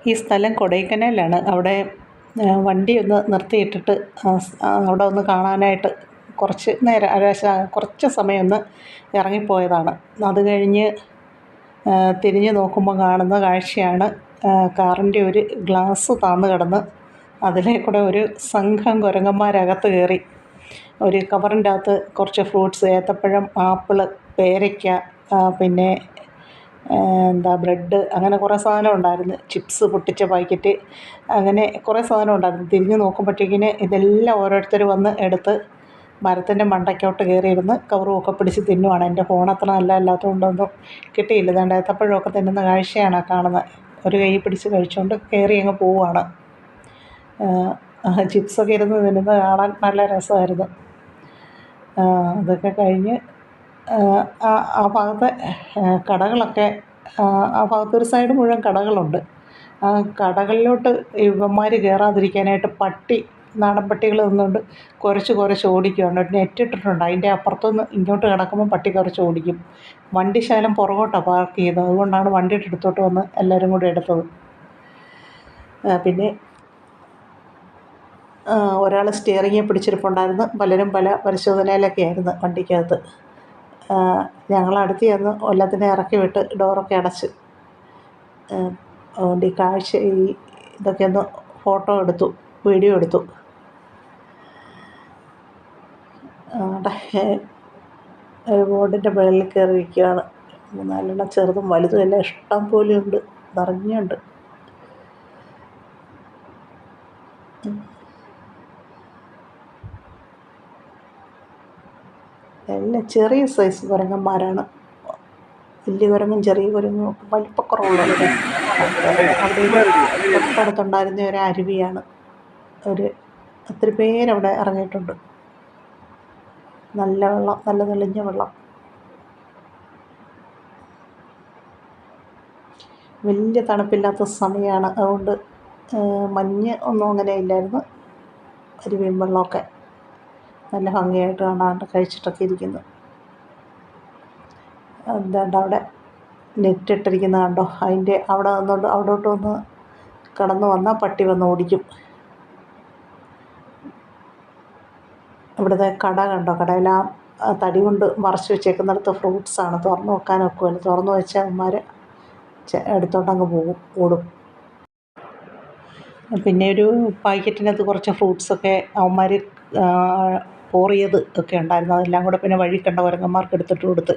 ഈ സ്ഥലം കൊടൈക്കനാലാണ്. അവിടെ വണ്ടി ഒന്ന് നിർത്തിയിട്ടിട്ട് അവിടെ ഒന്ന് കാണാനായിട്ട് കുറച്ച് നേരം കുറച്ച് സമയം ഒന്ന് ഇറങ്ങിപ്പോയതാണ്. അത് കഴിഞ്ഞ് തിരിഞ്ഞ് നോക്കുമ്പോൾ കാണുന്ന കാഴ്ചയാണ് കാറിൻ്റെ ഒരു ഗ്ലാസ് താന്ന് കിടന്ന് അതിലെ കൂടെ ഒരു സംഘം കുരങ്ങന്മാരകത്ത് കയറി ഒരു കവറിൻ്റെ അകത്ത് കുറച്ച് ഫ്രൂട്ട്സ്, ഏത്തപ്പഴം, ആപ്പിള്, പേരയ്ക്ക, പിന്നെ ബ്രെഡ്, അങ്ങനെ കുറേ സാധനം ഉണ്ടായിരുന്നു. ചിപ്സ് പൊട്ടിച്ച പാക്കറ്റ്, അങ്ങനെ കുറേ സാധനം ഉണ്ടായിരുന്നു. തിരിഞ്ഞ് നോക്കുമ്പോഴത്തേക്കിന് ഇതെല്ലാം ഓരോരുത്തർ വന്ന് എടുത്ത് മരത്തിൻ്റെ മണ്ടയ്ക്കോട്ട് കയറിയിരുന്ന് കവറുമൊക്കെ പിടിച്ച് തിന്നുവാണ്. എൻ്റെ ഫോൺ അത്ര നല്ലതല്ലാത്തതുകൊണ്ടൊന്നും കിട്ടിയില്ല. ദാണ്ട് ഏത്തപ്പഴമൊക്കെ തിന്നുന്ന കാഴ്ചയാണ് കാണുന്നത്. ഒരു കൈ പിടിച്ച് കഴിച്ചുകൊണ്ട് കയറി അങ്ങ് പോവുകയാണ്. ചിപ്സൊക്കെ ഇരുന്ന് തിന്നുന്നത് കാണാൻ നല്ല രസമായിരുന്നു. അതൊക്കെ കഴിഞ്ഞ് ആ ഭാഗത്തെ കടകളൊക്കെ, ആ ഭാഗത്തൊരു സൈഡ് മുഴുവൻ കടകളുണ്ട്. ആ കടകളിലോട്ട് ഇവന്മാർ കയറാതിരിക്കാനായിട്ട് നാടൻ പട്ടികൾ നിന്നുകൊണ്ട് കുരച്ച് ഓടിക്കുകയാണ്. ഒരു നെറ്റ് ഇട്ടിട്ടുണ്ട്. അതിൻ്റെ അപ്പുറത്തുനിന്ന് ഇങ്ങോട്ട് കിടക്കുമ്പോൾ പട്ടി കുരച്ച് ഓടിക്കും. വണ്ടി ശകലം പുറകോട്ടാണ് പാർക്ക് ചെയ്തത്. അതുകൊണ്ടാണ് വണ്ടിയുടെ അടുത്തോട്ട് വന്ന് എല്ലാവരും കൂടി എടുത്തത്. പിന്നെ ഒരാൾ സ്റ്റിയറിങ്ങിൽ പിടിച്ചിരിപ്പുണ്ടായിരുന്നു. പലരും പല പരിശോധനയിലൊക്കെ ആയിരുന്നു വണ്ടിക്കകത്ത്. ഞങ്ങളടുത്ത് ചെന്ന് എല്ലാത്തിനെയും ഇറക്കി വിട്ട് ഡോറൊക്കെ അടച്ച് അതുകൊണ്ട് ഈ കാഴ്ച ഇതൊക്കെ ഒന്ന് ഫോട്ടോ എടുത്തു, വീഡിയോ എടുത്തു. ഒരു ബോർഡിൻ്റെ മുകളിൽ കയറിയിരിക്കുകയാണ്. 3-4 ചെറുതും വലുതും എല്ലാം ഇഷ്ടം പോലെയുണ്ട്, നിറഞ്ഞുണ്ട്. എല്ലാം ചെറിയ സൈസ് കുരങ്ങന്മാരാണ്. വലിയ കുരങ്ങും ചെറിയ കുരങ്ങും ഒക്കെ വലിപ്പക്കുറവുള്ളത്. അവിടെ തൊട്ടടുത്തുണ്ടായിരുന്ന ഒരു അരുവിയാണ്. ഒത്തിരി പേരവിടെ ഇറങ്ങിയിട്ടുണ്ട്. നല്ല വെള്ളം, നല്ല തെളിഞ്ഞ വെള്ളം. വലിയ തണുപ്പില്ലാത്ത സമയമാണ്. അതുകൊണ്ട് മഞ്ഞ് ഒന്നും അങ്ങനെ ഇല്ലായിരുന്നു. അരുവിയും വെള്ളമൊക്കെ നല്ല ഭംഗിയായിട്ട് കാണാണ്ട് കഴിച്ചിട്ടൊക്കെ ഇരിക്കുന്നു. എന്താണ്ട് അവിടെ നെറ്റ് ഇട്ടിരിക്കുന്നത് കണ്ടോ? അതിൻ്റെ അവിടെ നിന്നുകൊണ്ട് അവിടോട്ട് വന്ന് കടന്നു വന്നാൽ പട്ടി വന്ന് ഓടിക്കും. ഇവിടുത്തെ കട കണ്ടോ? കടയെല്ലാം തടി കൊണ്ട് മറച്ച് വെച്ചേക്കുന്നിടത്ത് ഫ്രൂട്ട്സാണ്. തുറന്ന് വെക്കാനൊക്കുമല്ലോ. തുറന്ന് വെച്ചാൽ അവന്മാർ എടുത്തോണ്ടങ്ങ് ഓടും. പിന്നെ ഒരു പാക്കറ്റിനകത്ത് കുറച്ച് ഫ്രൂട്ട്സൊക്കെ അവന്മാർ പോറിയത് ഒക്കെ ഉണ്ടായിരുന്നു. അതെല്ലാം കൂടെ പിന്നെ വഴി കണ്ട കുരങ്ങന്മാർക്ക് എടുത്തിട്ട് കൊടുത്ത്